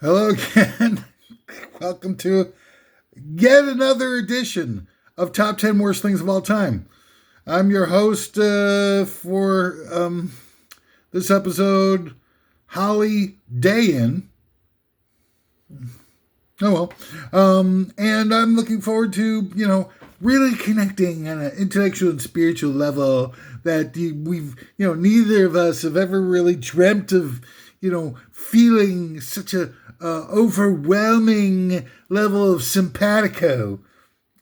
Hello again. Welcome to yet another edition of Top 10 Worst Things of All Time. I'm your host for this episode, Holly Dayan. Oh and I'm looking forward to, really connecting on an intellectual and spiritual level that neither of us have ever really dreamt of, feeling such a overwhelming level of simpatico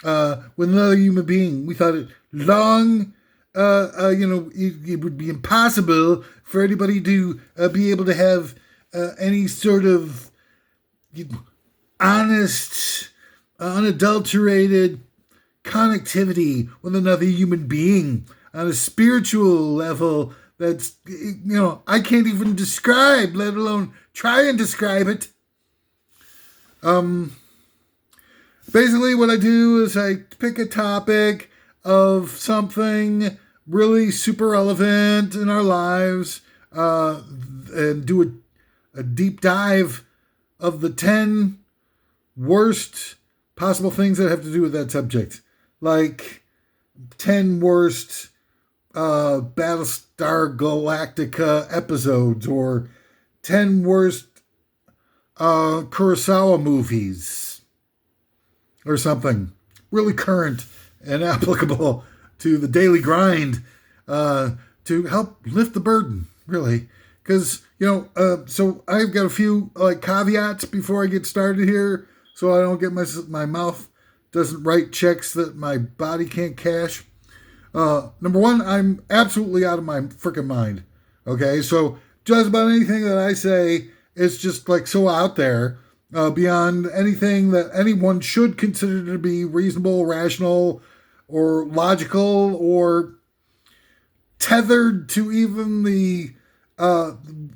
with another human being. We thought it long, it would be impossible for anybody to be able to have any sort of honest, unadulterated connectivity with another human being on a spiritual level that's, I can't even describe, let alone try and describe it. Basically what I do is I pick a topic of something really super relevant in our lives, and do a deep dive of the 10 worst possible things that have to do with that subject. Like 10 worst Battlestar Galactica episodes, or 10 worst Kurosawa movies, or something really current and applicable to the daily grind, to help lift the burden, really. Because, so I've got a few caveats before I get started here, so I don't get my mouth doesn't write checks that my body can't cash. Number one, I'm absolutely out of my freaking mind. Okay, so just about anything that I say is just so out there, beyond anything that anyone should consider to be reasonable, rational, or logical, or tethered to even the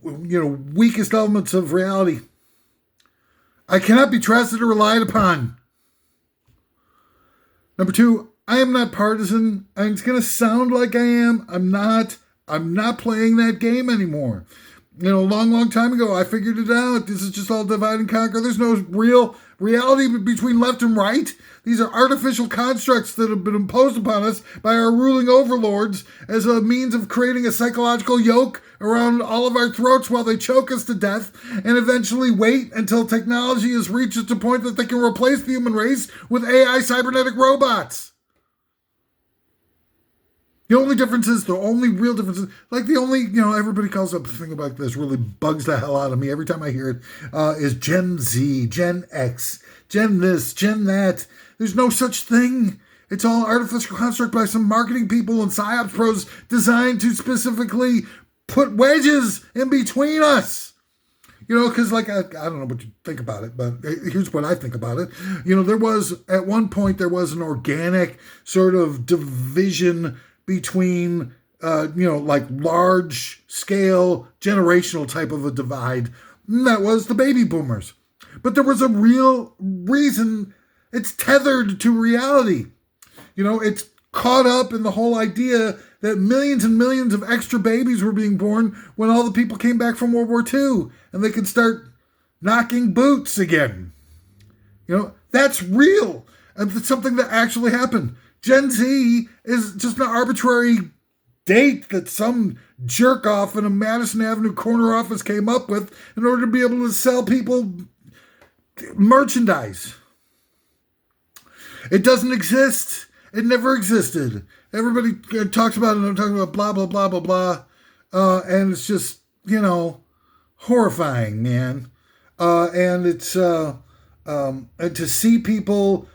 weakest elements of reality. I cannot be trusted or relied upon. Number two, I am not partisan. It's going to sound like I am. I'm not. I'm not playing that game anymore. A long time ago, I figured it out. This is just all divide and conquer. There's no real reality between left and right. These are artificial constructs that have been imposed upon us by our ruling overlords as a means of creating a psychological yoke around all of our throats while they choke us to death, and eventually wait until technology has reached a point that they can replace the human race with AI cybernetic robots. The only real difference is, everybody calls up a thing about this, really bugs the hell out of me every time I hear it, is Gen Z, Gen X, Gen this, Gen that. There's no such thing. It's all artificial construct by some marketing people and psyops pros designed to specifically put wedges in between us. Because I don't know what you think about it, but here's what I think about it. At one point, there was an organic sort of division between, large scale generational type of a divide. And that was the baby boomers. But there was a real reason it's tethered to reality. It's caught up in the whole idea that millions and millions of extra babies were being born when all the people came back from World War II and they could start knocking boots again. That's real. And it's something that actually happened. Gen Z is just an arbitrary date that some jerk off in a Madison Avenue corner office came up with in order to be able to sell people merchandise. It doesn't exist. It never existed. Everybody talks about it. I'm talking about blah, blah, blah, blah, blah. And it's just, horrifying, man. And it's, and to see people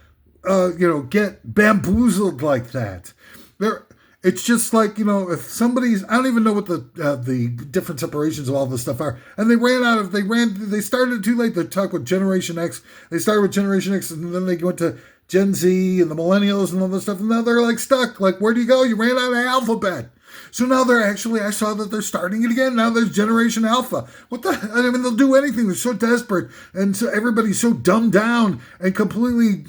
get bamboozled like that. It's just if somebody's, I don't even know what the different separations of all this stuff are. And they started too late to talk with Generation X. They started with Generation X and then they went to Gen Z and the millennials and all this stuff. And now they're stuck. Where do you go? You ran out of alphabet. So now I saw that they're starting it again. Now there's Generation Alpha. They'll do anything. They're so desperate. And so everybody's so dumbed down and completely,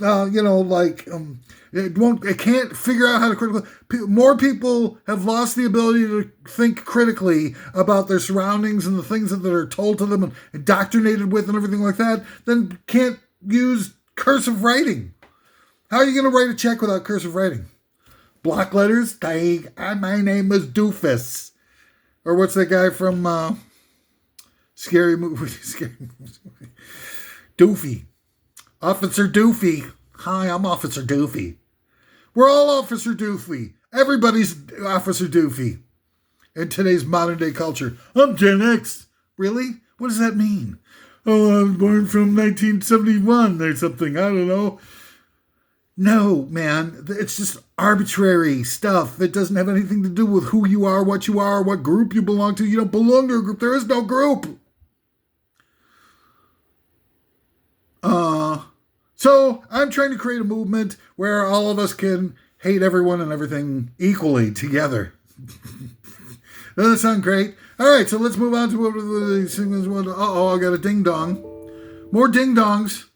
It can't figure out how to critically. More people have lost the ability to think critically about their surroundings and the things that are told to them and indoctrinated with and everything like that than can't use cursive writing. How are you going to write a check without cursive writing? Block letters? My name is Doofus. Or what's that guy from Scary Movie? Doofy. Officer Doofy. Hi, I'm Officer Doofy. We're all Officer Doofy. Everybody's Officer Doofy in today's modern day culture. I'm Gen X. Really? What does that mean? Oh, I was born from 1971 or something. I don't know. No, man. It's just arbitrary stuff. It doesn't have anything to do with who you are, what group you belong to. You don't belong to a group. There is no group. So I'm trying to create a movement where all of us can hate everyone and everything equally together. Doesn't that sound great? All right, so let's move on to what these things. I got a ding dong. More ding dongs.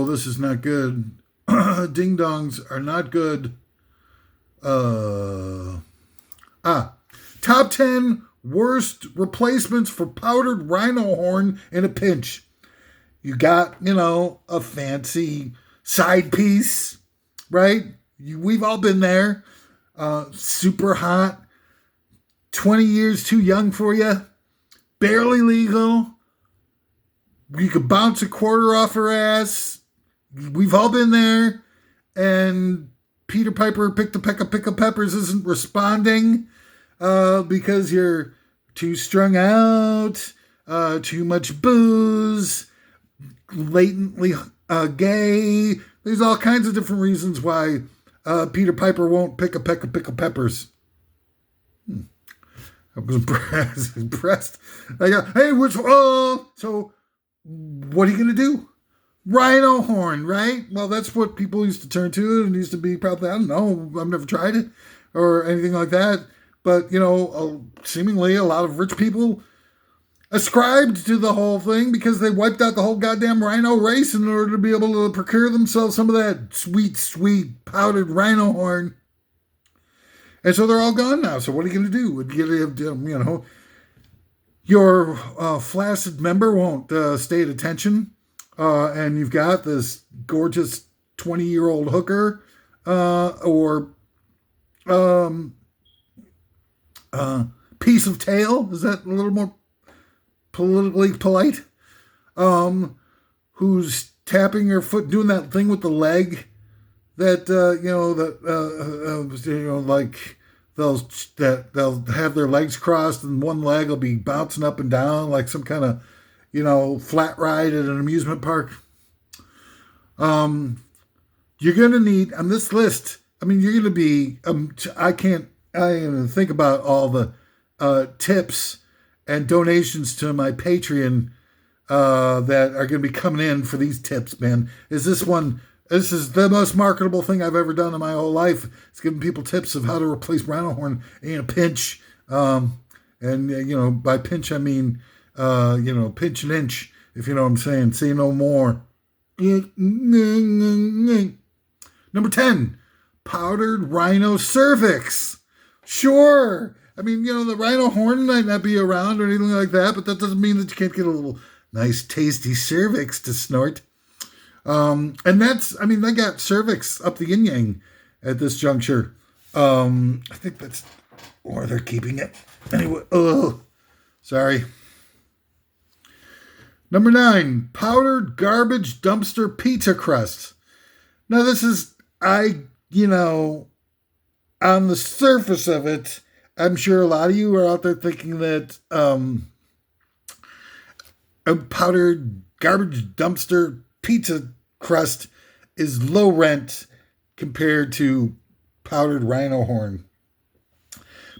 This is not good. Ding dongs are not good. Top 10 worst replacements for powdered rhino horn in a pinch. You got, a fancy side piece, right? We've all been there. Super hot. 20 years too young for you. Barely legal. You could bounce a quarter off her ass. We've all been there. And Peter Piper picked a peck of pickled peppers isn't responding because you're too strung out, too much booze, latently gay. There's all kinds of different reasons why Peter Piper won't pick a peck of pickled peppers. I was impressed. I go, hey, so what are you going to do? Rhino horn, right? Well, that's what people used to turn to. It used to be probably, I don't know, I've never tried it or anything like that. But, seemingly a lot of rich people ascribed to the whole thing because they wiped out the whole goddamn rhino race in order to be able to procure themselves some of that sweet, sweet powdered rhino horn. And so they're all gone now. So what are you going to do? Your flaccid member won't stay at attention. And you've got this gorgeous 20-year-old hooker or piece of tail. Is that a little more politically polite? Who's tapping her foot, doing that thing with the leg that like they'll have their legs crossed and one leg will be bouncing up and down like some kind of flat ride at an amusement park. You're gonna need on this list. I mean, you're gonna be. I can't even think about all the tips and donations to my Patreon that are going to be coming in for these tips, man. This is the most marketable thing I've ever done in my whole life. It's giving people tips of how to replace rhino horn in a pinch. And by pinch, I mean, pinch an inch, if you know what I'm saying. Say no more. Number 10, powdered rhino cervix. Sure. I mean, the rhino horn might not be around or anything like that, but that doesn't mean that you can't get a little nice, tasty cervix to snort. And they got cervix up the yin-yang at this juncture. I think that's where they're keeping it. Anyway, sorry. Number 9, powdered garbage dumpster pizza crust. Now this is, on the surface of it, I'm sure a lot of you are out there thinking that a powdered garbage dumpster pizza crust is low rent compared to powdered rhino horn.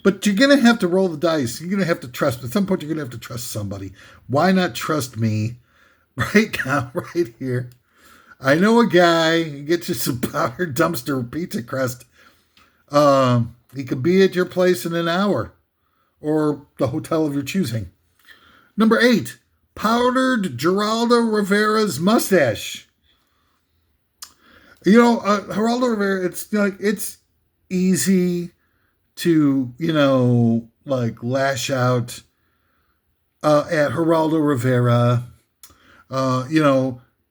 But you're going to have to roll the dice. You're going to have to trust. At some point, you're going to have to trust somebody. Why not trust me right now, right here? I know a guy. He gets you some powdered dumpster pizza crust. He could be at your place in an hour or the hotel of your choosing. Number 8, powdered Geraldo Rivera's mustache. Geraldo Rivera, it's like, it's easy to, like lash out at Geraldo Rivera,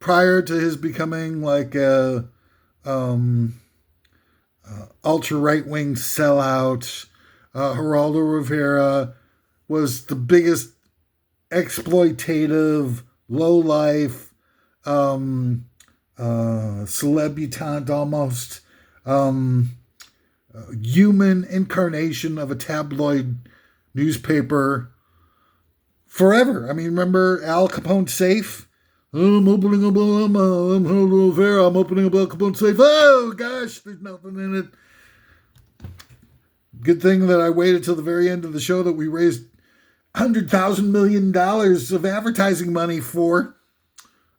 prior to his becoming like a ultra right wing sellout. Geraldo Rivera was the biggest exploitative, low life, celebutant almost, human incarnation of a tabloid newspaper forever. I mean, remember Al Capone's safe? I'm opening up, I'm opening up Al Capone's safe. Oh gosh, there's nothing in it. Good thing that I waited till the very end of the show that we raised $100,000 million of advertising money for.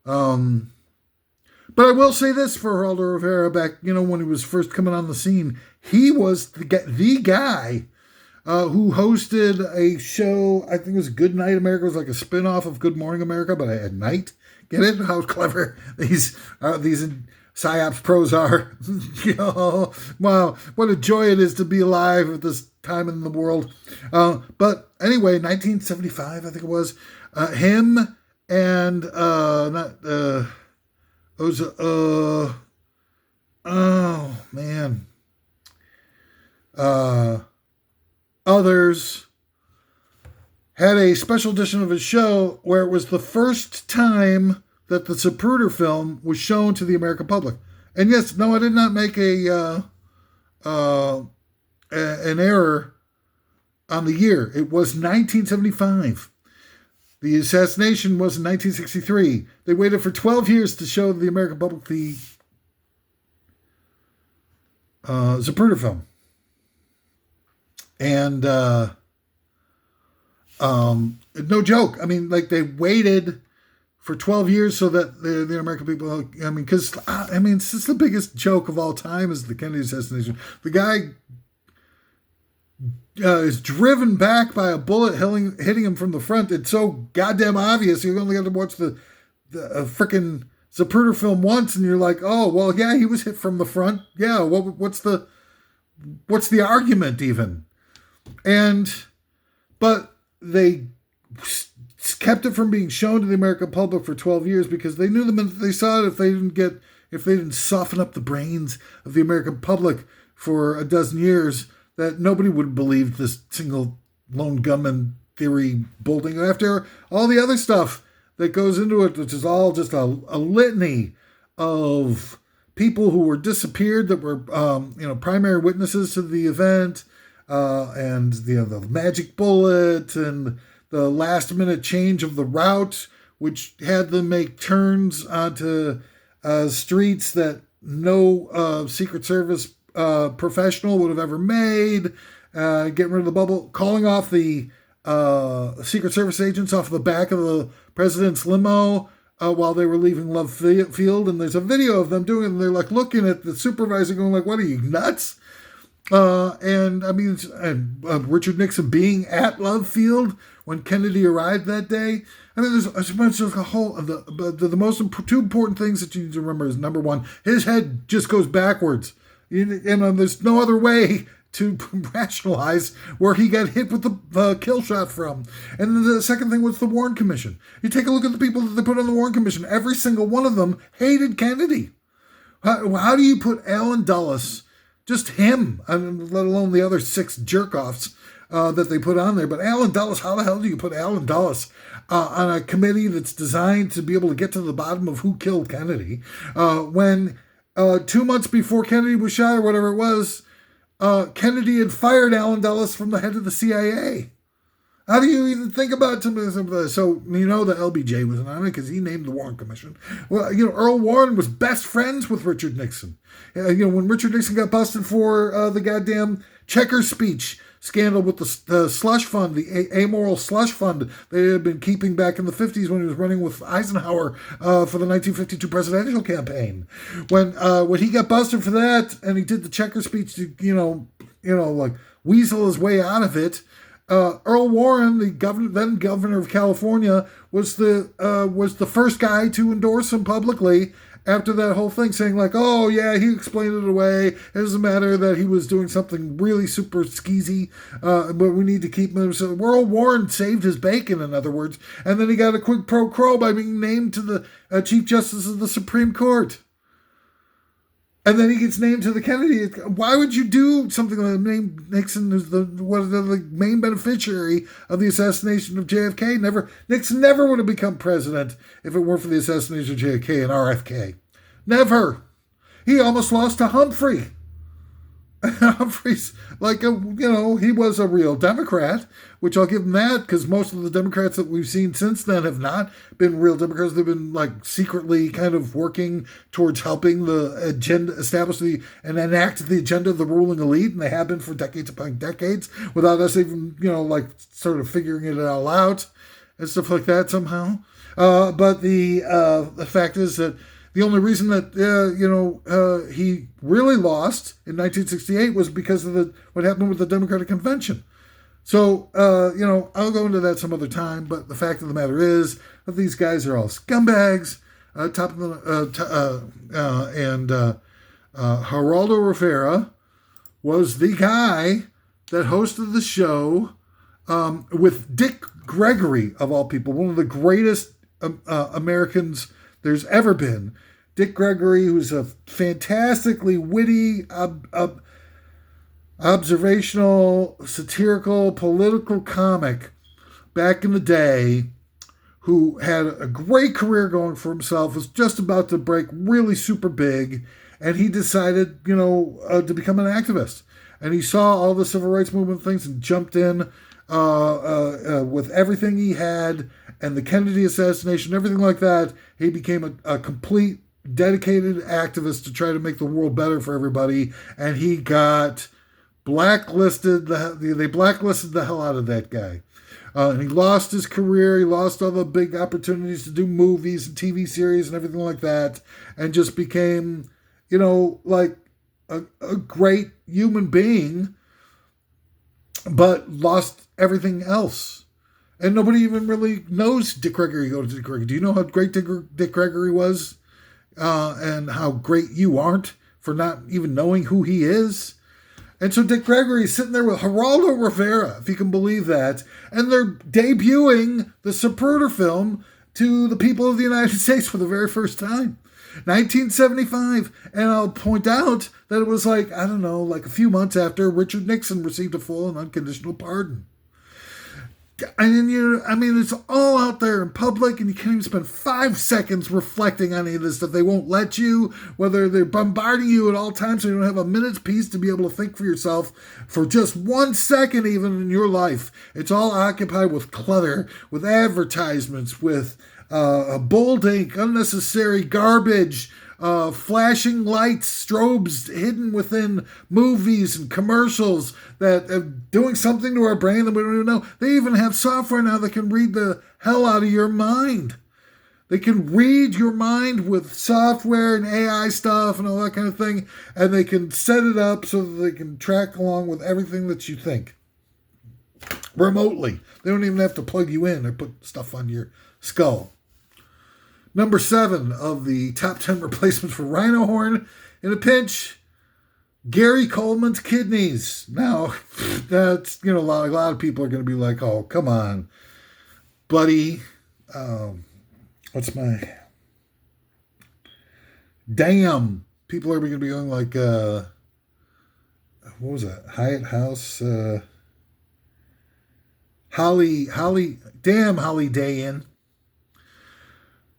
But I will say this for Geraldo Rivera back, when he was first coming on the scene, he was the guy who hosted a show. I think it was Good Night America. It was like a spinoff of Good Morning America, but at night. Get it? How clever these PSYOPs pros are. Wow, what a joy it is to be alive at this time in the world. But anyway, 1975, I think it was, him and others had a special edition of his show where it was the first time that the Zapruder film was shown to the American public. And yes, no, I did not make an error on the year. It was 1975. The assassination was in 1963. They waited for 12 years to show the American public the Zapruder film. And no joke. I mean, like, they waited for 12 years so that the American people, because, it's just the biggest joke of all time is the Kennedy assassination. The guy is driven back by a bullet hitting him from the front. It's so goddamn obvious. You only got to watch the frickin' Zapruder film once, and you're like, oh, well, yeah, he was hit from the front. Yeah, what's the argument even? But they kept it from being shown to the American public for 12 years because they knew the minute they saw it, if they didn't soften up the brains of the American public for a dozen years, that nobody would believe this single lone gunman theory building after all the other stuff that goes into it, which is all just a litany of people who were disappeared that were, primary witnesses to the event, and the magic bullet and the last minute change of the route, which had them make turns onto streets that no Secret Service professional would have ever made, getting rid of the bubble, calling off the Secret Service agents off the back of the president's limo while they were leaving Love Field. And there's a video of them doing it, and they're like looking at the supervisor going like, what are you, nuts? Richard Nixon being at Love Field when Kennedy arrived that day. There's a whole, the most two important things that you need to remember is, number one, his head just goes backwards. There's no other way to rationalize where he got hit with the kill shot from. And the second thing was the Warren Commission. You take a look at the people that they put on the Warren Commission. Every single one of them hated Kennedy. How do you put Alan Dulles, just him, let alone the other 6 jerk-offs that they put on there, but Alan Dulles, how the hell do you put Alan Dulles on a committee that's designed to be able to get to the bottom of who killed Kennedy when 2 months before Kennedy was shot, or whatever it was, Kennedy had fired Alan Dulles from the head of the CIA. How do you even think about something? So, the LBJ wasn't on it because he named the Warren Commission. Well, Earl Warren was best friends with Richard Nixon. When Richard Nixon got busted for the goddamn Checkers speech scandal with the slush fund, the amoral slush fund they had been keeping back in the 50s when he was running with Eisenhower for the 1952 presidential campaign. When he got busted for that and he did the Checkers speech to, like weasel his way out of it, Earl Warren, the then governor of California, was the first guy to endorse him publicly after that whole thing, saying like, oh yeah, he explained it away. It doesn't matter that he was doing something really super skeezy, but we need to keep him. So World Warren saved his bacon, in other words. And then he got a quid pro quo by being named to the Chief Justice of the Supreme Court. And then he gets named to the Kennedy. Why would you do something like name Nixon as the main beneficiary of the assassination of JFK? Nixon never would have become president if it weren't for the assassination of JFK and RFK. Never. He almost lost to Humphrey. Humphrey's he was a real Democrat, which I'll give him that, because most of the Democrats that we've seen since then have not been real Democrats. They've been secretly kind of working towards helping the agenda establish and enact the agenda of the ruling elite, and they have been for decades upon decades without us even sort of figuring it all out and stuff like that somehow. But the fact is that the only reason that he really lost in 1968 was because of what happened with the Democratic Convention. So I'll go into that some other time. But the fact of the matter is that these guys are all scumbags. Geraldo Rivera was the guy that hosted the show with Dick Gregory, of all people, one of the greatest Americans there's ever been. Dick Gregory, who's a fantastically witty, observational, satirical, political comic back in the day, who had a great career going for himself, was just about to break really super big, and he decided, to become an activist. And he saw all the civil rights movement things and jumped in with everything he had, and the Kennedy assassination, everything like that. He became a complete dedicated activist to try to make the world better for everybody, and he got blacklisted. They blacklisted the hell out of that guy. And he lost his career. He lost all the big opportunities to do movies and TV series and everything like that, and just became, a great human being, but lost everything else. And nobody even really knows Dick Gregory. Do you know how great Dick Gregory was? And how great you aren't for not even knowing who he is? And so Dick Gregory is sitting there with Geraldo Rivera, if you can believe that, and they're debuting the Zapruder film to the people of the United States for the very first time. 1975. And I'll point out that it was a few months after Richard Nixon received a full and unconditional pardon. And it's all out there in public, and you can't even spend 5 seconds reflecting on any of this stuff. They won't let you, whether they're bombarding you at all times, so you don't have a minute's peace to be able to think for yourself for just 1 second even in your life. It's all occupied with clutter, with advertisements, with bold ink, unnecessary garbage, flashing lights, strobes hidden within movies and commercials that are doing something to our brain that we don't even know. They even have software now that can read the hell out of your mind. They can read your mind with software and AI stuff and all that kind of thing, and they can set it up so that they can track along with everything that you think remotely. They don't even have to plug you in or put stuff on your skull. Number 7 of the top 10 replacements for rhino horn in a pinch, Gary Coleman's kidneys. Now, that's, a lot of people are going to be like, oh, come on, buddy. Damn. People are going to be going like, what was that? Hyatt House, Holly Day Inn.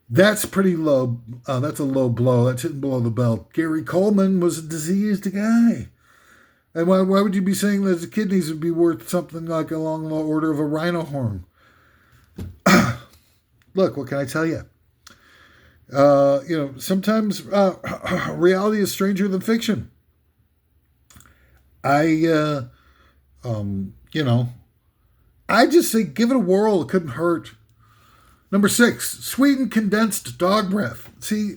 That's pretty low. That's a low blow. That's hitting below the belt. Gary Coleman was a diseased guy. And why would you be saying that his kidneys would be worth something like along the order of a rhino horn? Look, what can I tell you? Sometimes reality is stranger than fiction. I just say give it a whirl. It couldn't hurt. Number 6, sweetened condensed dog breath. See,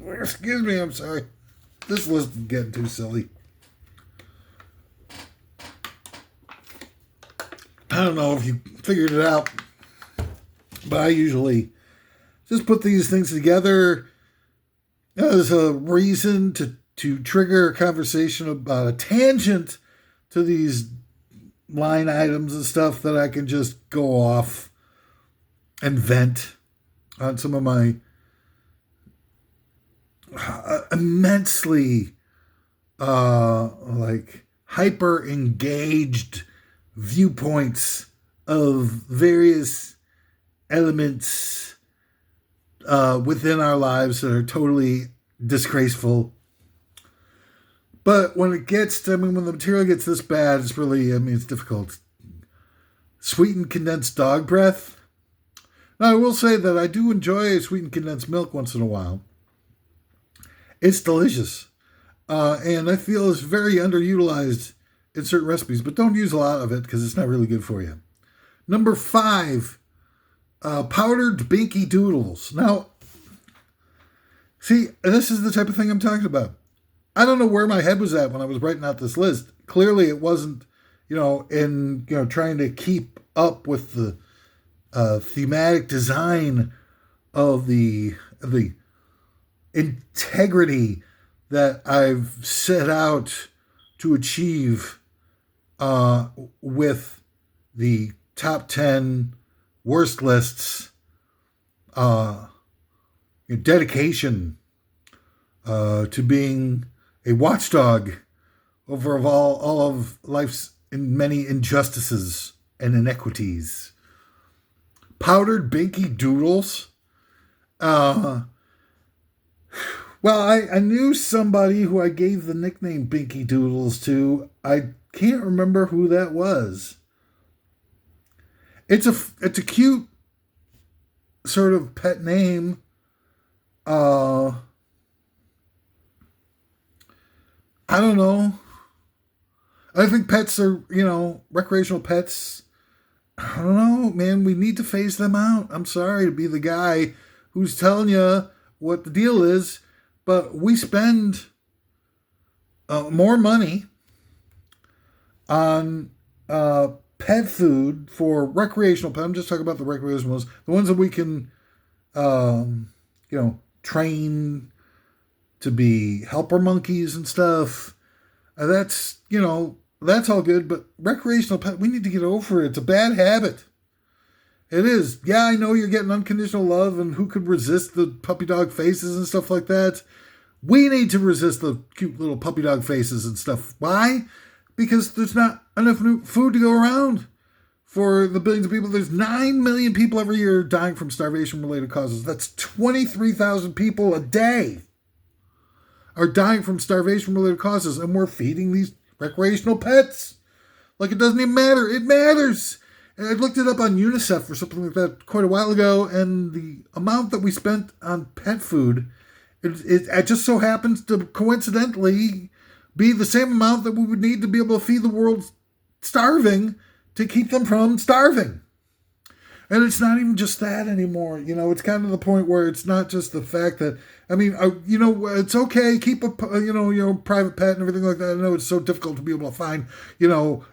excuse me, I'm sorry. This list is getting too silly. I don't know if you figured it out, but I usually just put these things together as a reason to trigger a conversation about a tangent to these line items and stuff that I can just go off and vent on some of my immensely hyper engaged viewpoints of various elements within our lives that are totally disgraceful. But when it gets to, when the material gets this bad, it's really, it's difficult. Sweetened condensed dog breath. Now, I will say that I do enjoy sweetened condensed milk once in a while. It's delicious. And I feel it's very underutilized in certain recipes, but don't use a lot of it because it's not really good for you. Number 5, powdered binky doodles. Now, see, this is the type of thing I'm talking about. I don't know where my head was at when I was writing out this list. Clearly, it wasn't, trying to keep up with the thematic design of the integrity that I've set out to achieve with the top 10 worst lists, dedication to being a watchdog over all of life's many injustices and inequities. Powdered binky doodles. Well, I knew somebody who I gave the nickname Binky Doodles to. I can't remember who that was. It's a cute sort of pet name. I don't know. I think pets are, recreational pets. I don't know, man. We need to phase them out. I'm sorry to be the guy who's telling you what the deal is, but we spend more money on pet food for recreational pets. I'm just talking about the recreational ones, the ones that we can, train to be helper monkeys and stuff. That's all good, but recreational pet, we need to get over it. It's a bad habit. It is. Yeah, I know you're getting unconditional love, and who could resist the puppy dog faces and stuff like that? We need to resist the cute little puppy dog faces and stuff. Why? Because there's not enough food to go around for the billions of people. There's 9 million people every year dying from starvation-related causes. That's 23,000 people a day are dying from starvation-related causes, and we're feeding these recreational pets. Like, it doesn't even matter. It matters. And I looked it up on UNICEF or something like that quite a while ago, and the amount that we spent on pet food, it just so happens to coincidentally be the same amount that we would need to be able to feed the world starving to keep them from starving. And it's not even just that anymore. It's kind of the point where it's not just the fact that, it's okay, keep a private pet and everything like that. I know it's so difficult to be able to find,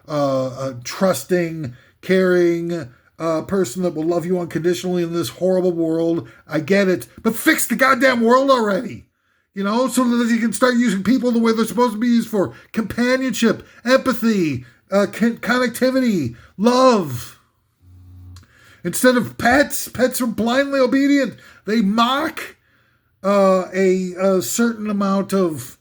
a trusting, caring person that will love you unconditionally in this horrible world. I get it. But fix the goddamn world already. So that you can start using people the way they're supposed to be used for. Companionship, empathy, connectivity, love. Instead of pets are blindly obedient. They mock a certain amount of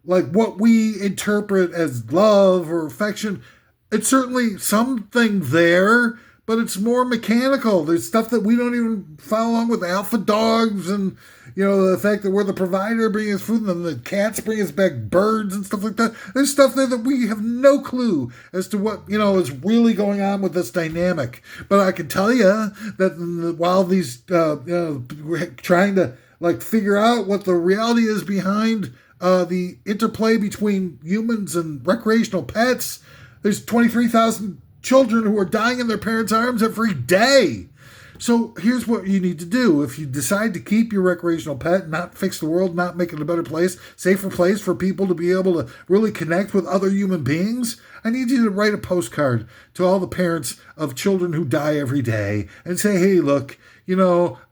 what we interpret as love or affection. It's certainly something there, but it's more mechanical. There's stuff that we don't even follow along with, alpha dogs and, the fact that we're the provider bringing us food and the cats bring us back birds and stuff like that. There's stuff there that we have no clue as to what, is really going on with this dynamic. But I can tell you that while these, we're trying to figure out what the reality is behind the interplay between humans and recreational pets, there's 23,000 children who are dying in their parents' arms every day. So here's what you need to do. If you decide to keep your recreational pet, not fix the world, not make it a better place, safer place for people to be able to really connect with other human beings, I need you to write a postcard to all the parents of children who die every day and say, hey, look,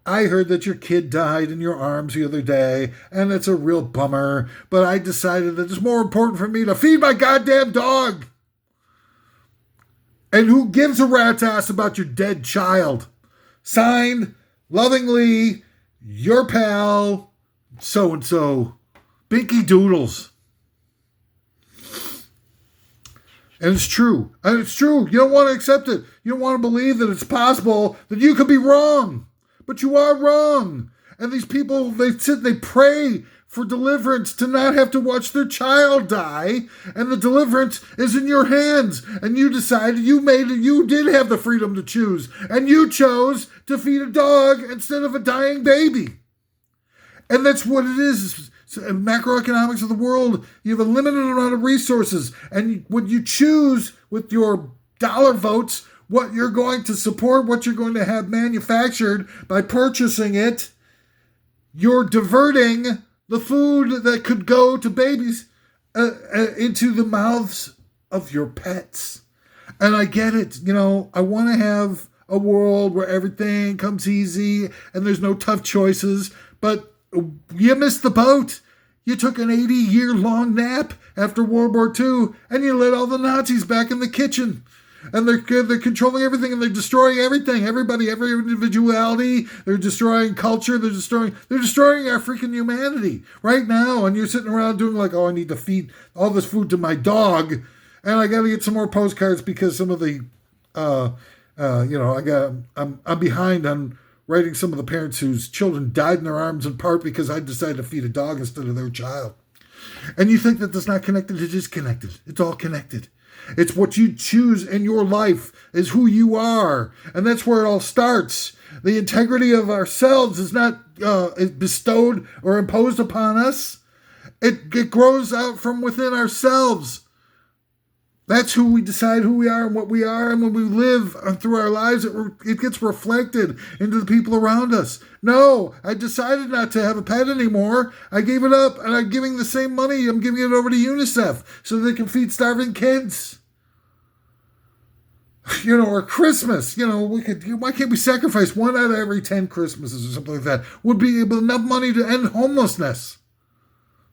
I heard that your kid died in your arms the other day, and it's a real bummer, but I decided that it's more important for me to feed my goddamn dog. And who gives a rat's ass about your dead child? Signed, lovingly, your pal, so-and-so, Binky Doodles. And it's true. And it's true. You don't want to accept it. You don't want to believe that it's possible that you could be wrong. But you are wrong. And these people, they pray for deliverance to not have to watch their child die. And the deliverance is in your hands. And you decided you did have the freedom to choose. And you chose to feed a dog instead of a dying baby. And that's what it is. In macroeconomics of the world, you have a limited amount of resources. And when you choose with your dollar votes what you're going to support, what you're going to have manufactured by purchasing it, you're diverting the food that could go to babies into the mouths of your pets. And I get it. I want to have a world where everything comes easy and there's no tough choices. But you missed the boat. You took an 80-year-long nap after World War II and you let all the Nazis back in the kitchen. And they're controlling everything and they're destroying everything. Everybody, every individuality. They're destroying culture. They're destroying our freaking humanity right now. And you're sitting around doing like, I need to feed all this food to my dog. And I got to get some more postcards because some of the, I'm behind on writing some of the parents whose children died in their arms in part because I decided to feed a dog instead of their child. And you think that that's not connected? It is connected. It's all connected. It's what you choose in your life is who you are. And that's where it all starts. The integrity of ourselves is not bestowed or imposed upon us. It grows out from within ourselves. That's who we decide who we are and what we are. And when we live through our lives, it gets reflected into the people around us. No, I decided not to have a pet anymore. I gave it up and I'm giving the same money. I'm giving it over to UNICEF so they can feed starving kids. Or Christmas, why can't we sacrifice 1 out of every 10 Christmases or something like that? Would be enough money to end homelessness.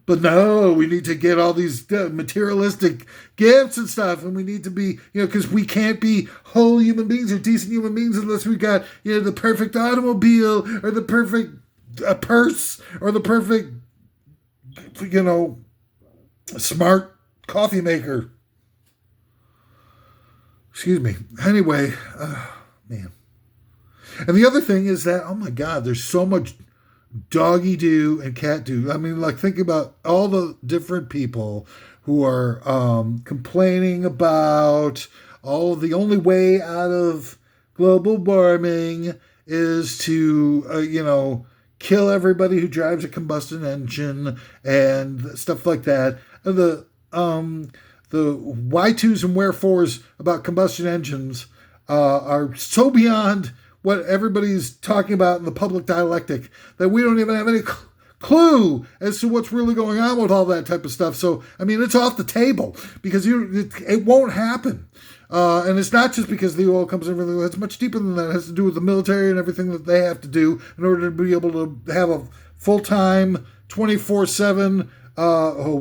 But no, we need to get all these materialistic gifts and stuff. And we need to be, because we can't be whole human beings or decent human beings unless we got, the perfect automobile or the perfect purse or the perfect, smart coffee maker. Excuse me. Anyway, man. And the other thing is that, oh my God, there's so much doggy do and cat do. I mean, think about all the different people who are complaining about the only way out of global warming is to, kill everybody who drives a combustion engine and stuff like that. The why-tos and wherefores about combustion engines are so beyond what everybody's talking about in the public dialectic that we don't even have any clue as to what's really going on with all that type of stuff. So, I mean, it's off the table because it won't happen. And it's not just because the oil comes in everything. It's much deeper than that. It has to do with the military and everything that they have to do in order to be able to have a full-time, 24/7,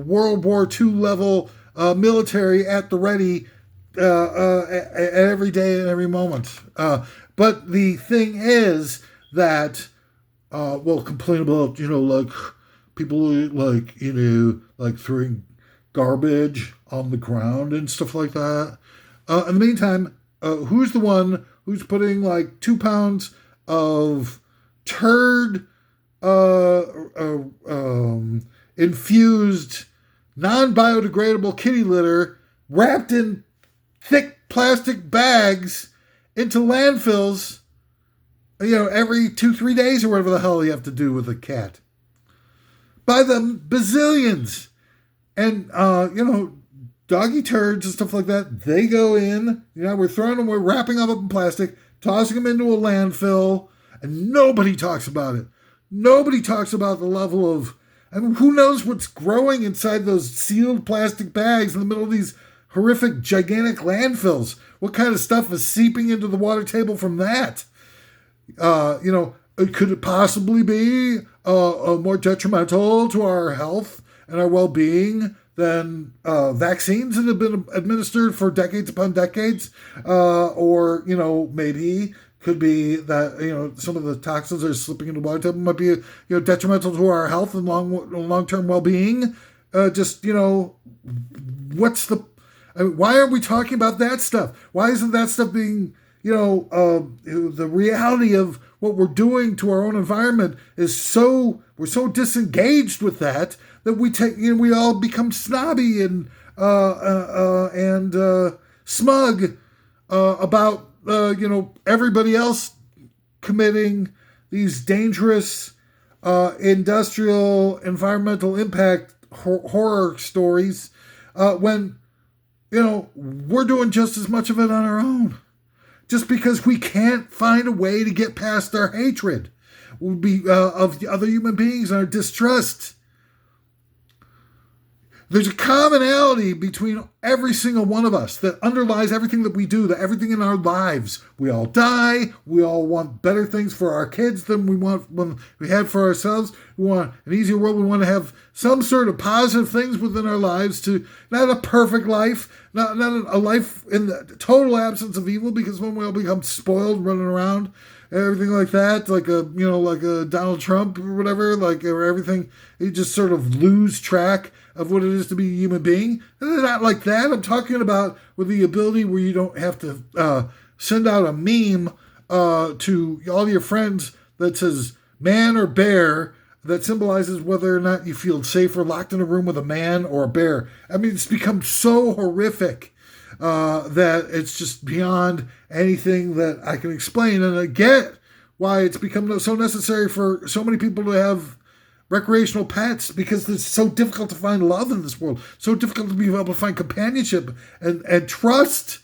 World War II level military at the ready every day and every moment. But the thing is that, complain about, people throwing garbage on the ground and stuff like that. In the meantime, who's the one who's putting 2 pounds of turd infused non-biodegradable kitty litter wrapped in thick plastic bags into landfills, every 2-3 days or whatever the hell you have to do with a cat. By the bazillions. And, doggy turds and stuff like that, they go in, we're throwing them, we're wrapping them up in plastic, tossing them into a landfill, and nobody talks about it. Nobody talks about the level of, I mean, who knows what's growing inside those sealed plastic bags in the middle of these horrific, gigantic landfills. What kind of stuff is seeping into the water table from that? Could it possibly be more detrimental to our health and our well-being than vaccines that have been administered for decades upon decades? Or maybe could be that, some of the toxins that are slipping into the water table might be, detrimental to our health and long-term well-being. Why are we talking about that stuff? Why isn't that stuff being, the reality of what we're doing to our own environment is we're so disengaged with that we all become snobby and smug about everybody else committing these dangerous industrial environmental impact horror stories when we're doing just as much of it on our own. Just because we can't find a way to get past our hatred of the other human beings and our distrust. There's a commonality between every single one of us that underlies everything that we do, that everything in our lives. We all die. We all want better things for our kids than we had for ourselves. We want an easier world. We want to have some sort of positive things within our lives, to not a perfect life, not a life in the total absence of evil, because when we all become spoiled, running around, everything like that, like a Donald Trump or whatever, or everything, you just sort of lose track of what it is to be a human being. And not like that. I'm talking about with the ability where you don't have to send out a meme to all your friends that says man or bear, that symbolizes whether or not you feel safer locked in a room with a man or a bear. I mean, it's become so horrific that it's just beyond anything that I can explain. And I get why it's become so necessary for so many people to have recreational pets, because it's so difficult to find love in this world, so difficult to be able to find companionship and trust,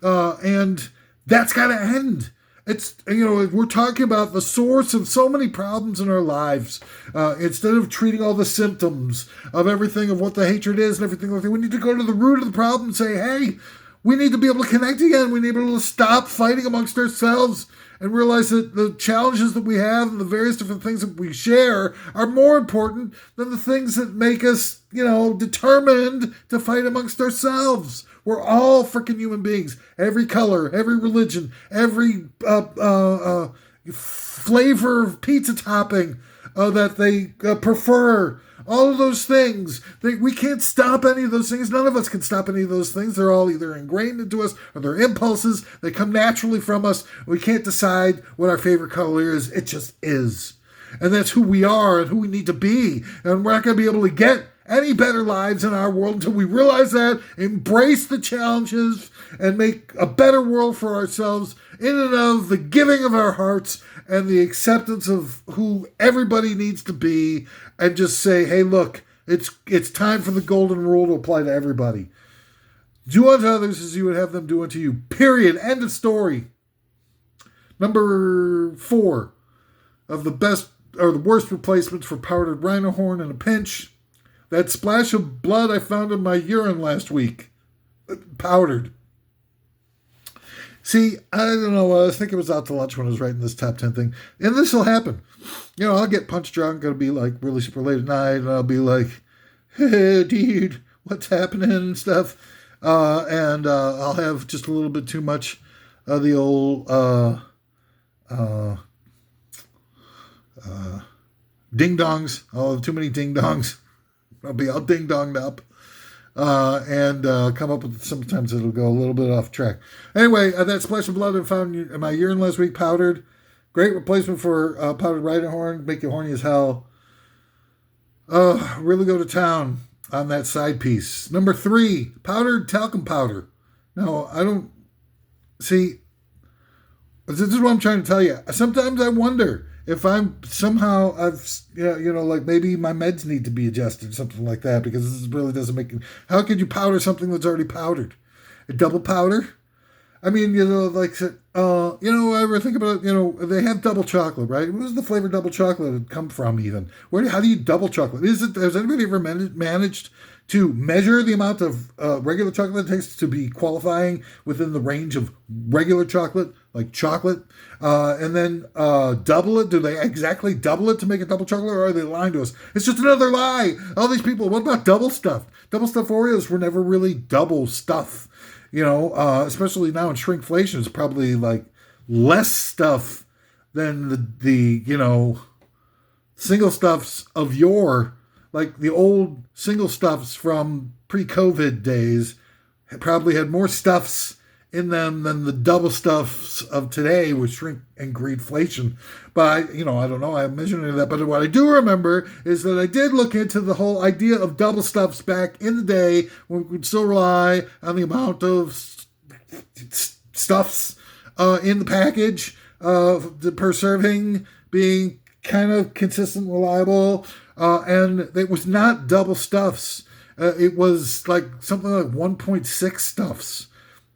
and that's got to end. It's, we're talking about the source of so many problems in our lives. Instead of treating all the symptoms of everything, of what the hatred is and everything like that, we need to go to the root of the problem and say, hey, we need to be able to connect again. We need to be able to stop fighting amongst ourselves and realize that the challenges that we have and the various different things that we share are more important than the things that make us, determined to fight amongst ourselves. We're all freaking human beings. Every color, every religion, every flavor of pizza topping that they prefer. All of those things. We can't stop any of those things. None of us can stop any of those things. They're all either ingrained into us or they're impulses. They come naturally from us. We can't decide what our favorite color is. It just is. And that's who we are and who we need to be. And we're not going to be able to get any better lives in our world until we realize that, embrace the challenges, and make a better world for ourselves in and of the giving of our hearts and the acceptance of who everybody needs to be, and just say, hey, look, it's time for the golden rule to apply to everybody. Do unto others as you would have them do unto you. Period. End of story. Number 4 of the best or the worst replacements for powdered rhino horn in a pinch. That splash of blood I found in my urine last week. Powdered. See, I don't know. I think it was out to lunch when I was writing this top 10 thing. And this will happen. I'll get punch drunk. It'll be like really super late at night. And I'll be like, hey, dude, what's happening and stuff. And I'll have just a little bit too much of the old ding-dongs. I'll have too many ding-dongs. I'll be all ding-donged up. And come up with, sometimes it'll go a little bit off track. Anyway, that splash of blood I found in my urine last week, powdered. Great replacement for powdered rhino horn. Make you horny as hell. Really go to town on that side piece. Number 3, powdered talcum powder. No, I don't... See, this is what I'm trying to tell you. Sometimes I wonder if I'm somehow, like maybe my meds need to be adjusted, something like that, because this really doesn't make... How could you powder something that's already powdered? A double powder? I mean, like, I ever think about, they have double chocolate, right? Where's the flavor double chocolate come from even? How do you double chocolate? Has anybody ever managed to measure the amount of regular chocolate it takes to be qualifying within the range of regular chocolate, like chocolate, and then double it? Do they exactly double it to make it double chocolate, or are they lying to us? It's just another lie. All these people, what about double stuff? Double stuffed Oreos were never really double stuff. Especially now in shrinkflation, it's probably like less stuff than the single stuffs of like the old single stuffs from pre-COVID days probably had more stuffs in them than the double stuffs of today with shrink and greedflation. But I don't know. I haven't measured any of that. But what I do remember is that I did look into the whole idea of double stuffs back in the day when we could still rely on the amount of stuffs in the package per serving being kind of consistent, reliable, and it was not double stuffs. It was like something like 1.6 stuffs.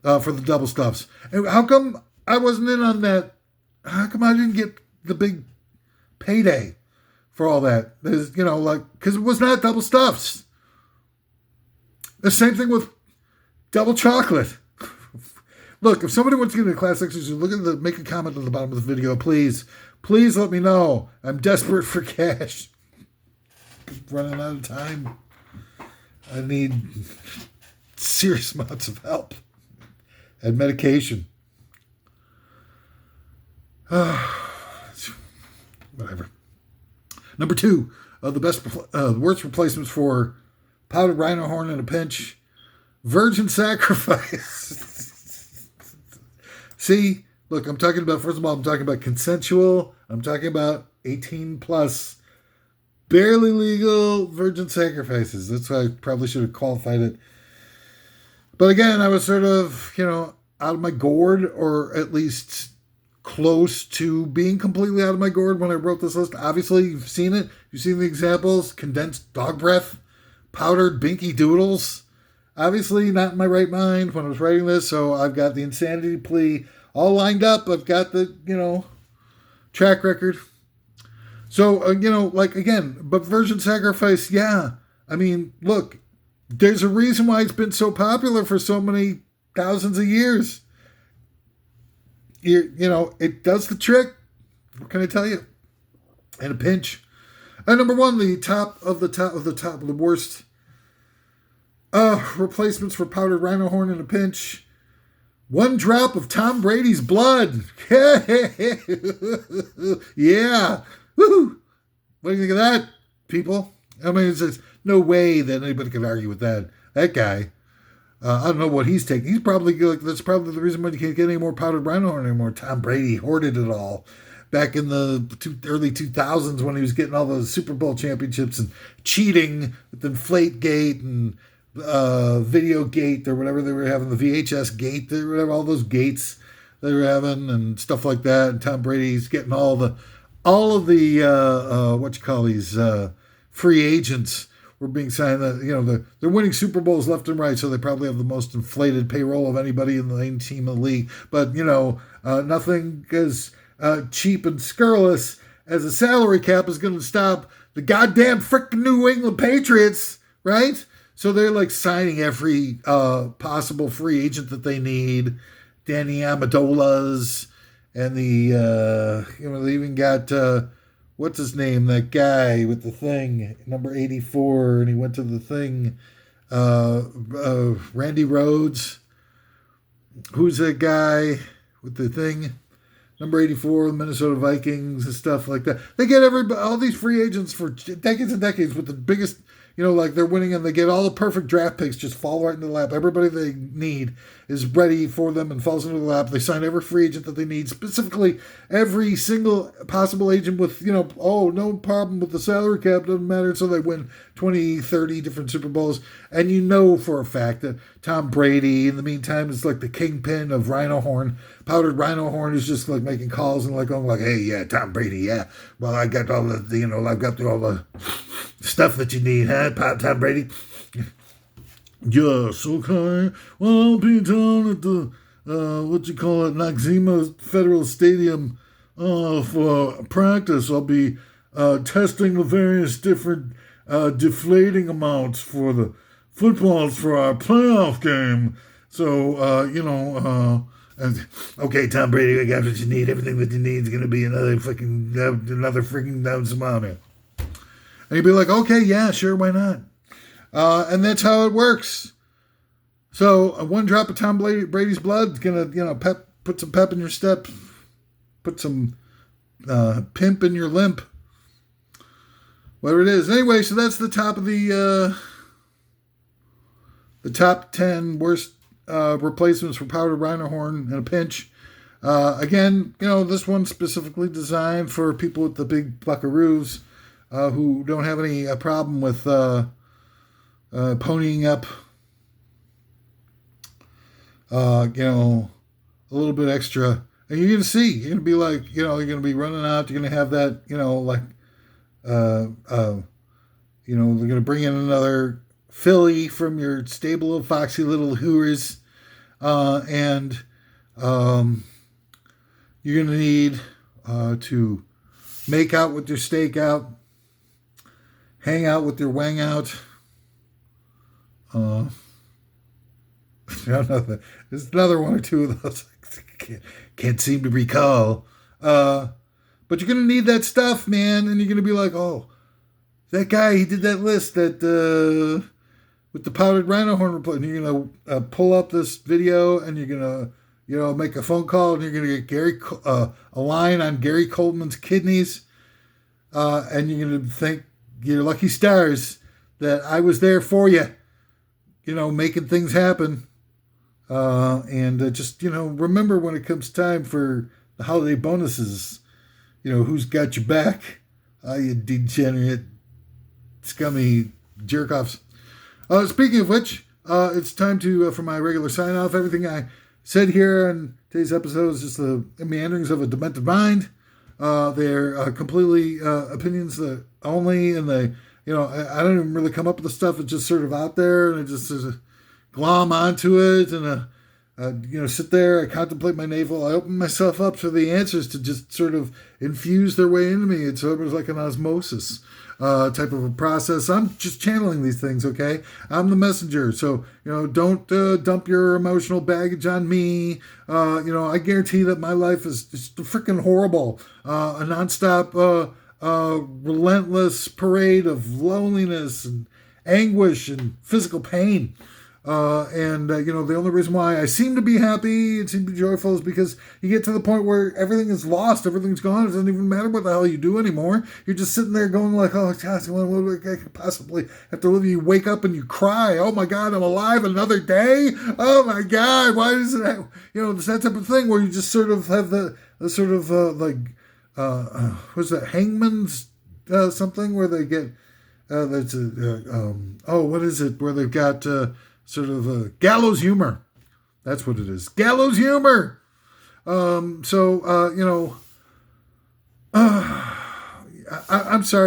For the double stuffs. And how come I wasn't in on that? How come I didn't get the big payday for all that? Because it was not double stuffs. The same thing with double chocolate. Look, if somebody wants to get into class exercise, make a comment at the bottom of the video, please. Please let me know. I'm desperate for cash. Running out of time. I need serious amounts of help. And medication. Whatever. Number 2, the worst replacements for powdered rhino horn in a pinch, virgin sacrifice. See, look, I'm talking about, first of all, I'm talking about consensual. I'm talking about 18 plus, barely legal virgin sacrifices. That's why I probably should have qualified it. But again, I was sort of, out of my gourd, or at least close to being completely out of my gourd when I wrote this list. Obviously, you've seen it. You've seen the examples. Condensed dog breath, powdered binky doodles. Obviously, not in my right mind when I was writing this, so I've got the insanity plea all lined up. I've got the, track record. So, again, but virgin sacrifice, yeah. I mean, look. There's a reason why it's been so popular for so many thousands of years. It does the trick. What can I tell you? In a pinch. And number 1, the top of the worst replacements for powdered rhino horn in a pinch. 1 drop of Tom Brady's blood. Yeah. Woo! What do you think of that, people? I mean, it's just no way that anybody could argue with that. That guy, I don't know what he's taking. He's probably that's probably the reason why you can't get any more powdered rhino horn anymore. Tom Brady hoarded it all back in the early 2000s when he was getting all those Super Bowl championships and cheating with Inflategate and Video Gate or whatever they were having, the VHS Gate, whatever, all those gates they were having and stuff like that. And Tom Brady's getting all of the free agents were being signed. That they're winning Super Bowls left and right, so they probably have the most inflated payroll of anybody in the main team in the league. But nothing as cheap and scurrilous as a salary cap is going to stop the goddamn freaking New England Patriots, right? So they're like signing every possible free agent that they need. Danny Amendolas and they even got what's his name? That guy with the thing, number 84, and he went to the thing. Randy Rhodes. Who's that guy with the thing? Number 84, the Minnesota Vikings and stuff like that. They get all these free agents for decades and decades with the biggest, they're winning, and they get all the perfect draft picks just fall right into the lap. Everybody they need is ready for them and falls into the lap. They sign every free agent that they need, specifically every single possible agent with, no problem with the salary cap, doesn't matter. So they win 20, 30 different Super Bowls. And for a fact that Tom Brady, in the meantime, is like the kingpin of rhino horn. Powdered rhino horn is just like making calls and going like, hey, yeah, Tom Brady, yeah. Well, I got all I've got all the stuff that you need, huh, Tom Brady? Yes, okay. Well, I'll be down at the Noxema Federal Stadium for practice. I'll be testing the various different deflating amounts for the footballs for our playoff game. So, okay, Tom Brady, I got what you need. Everything that you need is going to be another freaking down amount. And you'd be like, okay, yeah, sure, why not? And that's how it works. So one drop of Tom Brady's blood is going to, put some pep in your step, put some pimp in your limp, whatever it is. Anyway, so that's the top of the top 10 worst replacements for powdered rhino horn in a pinch. Again, this one's specifically designed for people with the big buckaroos who don't have any problem with ponying up, a little bit extra. And you're going to see, you're going to be like, you're going to be running out, you're going to have that, they're going to bring in another filly from your stable of foxy little hooers, and you're going to need to make out with your stake out, hang out with your wang out. There's another one or two of those I can't seem to recall. But you're going to need that stuff, man, and you're going to be like, oh, that guy, he did that list that with the powdered rhino horn replacement. You're going to pull up this video, and you're going to, make a phone call, and you're going to get a line on Gary Coleman's kidneys, and you're going to think your lucky stars that I was there for you, making things happen. And just, remember when it comes time for the holiday bonuses, who's got your back? You degenerate, scummy jerk-offs. Speaking of which, it's time for my regular sign-off. Everything I said here in today's episode is just the meanderings of a demented mind. They're completely opinions that only, and I don't even really come up with the stuff. It's just sort of out there, and I just glom onto it, and sit there. I contemplate my navel. I open myself up for the answers to just sort of infuse their way into me. It's almost like an osmosis type of a process. I'm just channeling these things, okay? I'm the messenger. So, don't dump your emotional baggage on me. I guarantee that my life is just freaking horrible. A nonstop, relentless parade of loneliness and anguish and physical pain. The only reason why I seem to be happy and seem to be joyful is because you get to the point where everything is lost, everything's gone, it doesn't even matter what the hell you do anymore. You're just sitting there going like, oh, gosh, what do I possibly have to live? You wake up and you cry, oh my God, I'm alive another day? Oh my God, why is it, it's that type of thing where you just sort of have the sort of, what's that, hangman's something where they get, what is it, where they've got, sort of gallows humor. That's what it is. Gallows humor. I'm sorry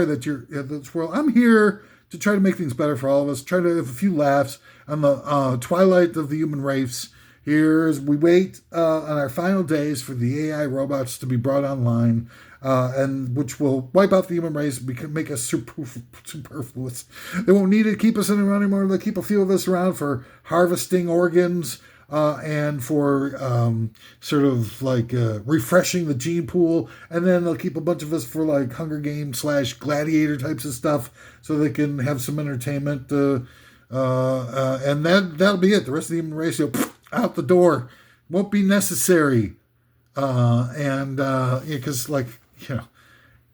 that you're in this world. I'm here to try to make things better for all of us. Try to have a few laughs on the twilight of the human race. Here as we wait on our final days for the AI robots to be brought online, and which will wipe out the human race, make us superfluous. They won't need to keep us in around anymore. They'll keep a few of us around for harvesting organs and for sort of like refreshing the gene pool. And then they'll keep a bunch of us for like Hunger Games / Gladiator types of stuff so they can have some entertainment. And that'll be it. The rest of the human race, out the door. Won't be necessary. Because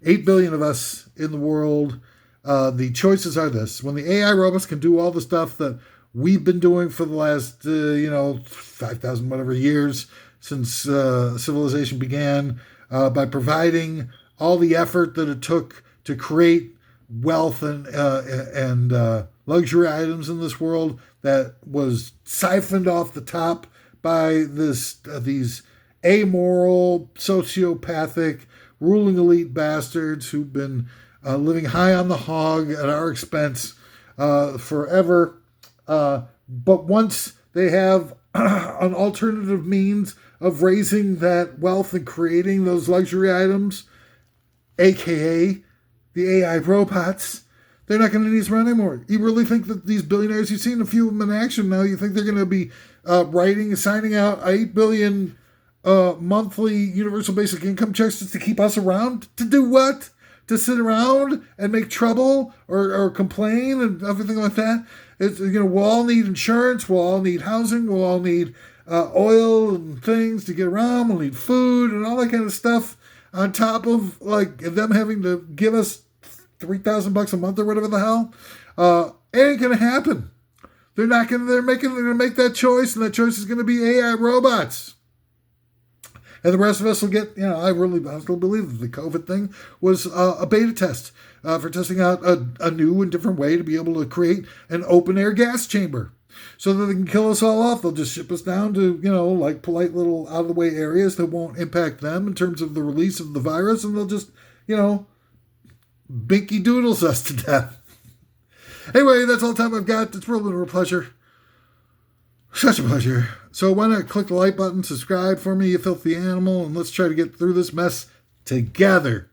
8 billion of us in the world, the choices are this. When the AI robots can do all the stuff that we've been doing for the last, 5,000 whatever years since civilization began, by providing all the effort that it took to create wealth and luxury items in this world that was siphoned off the top by these amoral, sociopathic, ruling elite bastards who've been living high on the hog at our expense forever. But once they have an alternative means of raising that wealth and creating those luxury items, aka the AI robots, they're not going to need us around anymore. You really think that these billionaires, you've seen a few of them in action now, you think they're going to be writing and signing out 8 billion monthly universal basic income checks just to keep us around? To do what? To sit around and make trouble or complain and everything like that? It's, we'll all need insurance, we'll all need housing, we'll all need oil and things to get around, we'll need food and all that kind of stuff, on top of like them having to give us $3,000 a month or whatever the hell. It ain't gonna happen. They're gonna make that choice, and that choice is gonna be AI robots. And the rest of us will get, I still believe that the COVID thing was a beta test for testing out a new and different way to be able to create an open air gas chamber so that they can kill us all off. They'll just ship us down to, like polite little out of the way areas that won't impact them in terms of the release of the virus. And they'll just, binky doodles us to death. Anyway, that's all the time I've got. It's really been a pleasure. Such a pleasure. So why not click the like button, subscribe for me, you filthy animal, and let's try to get through this mess together.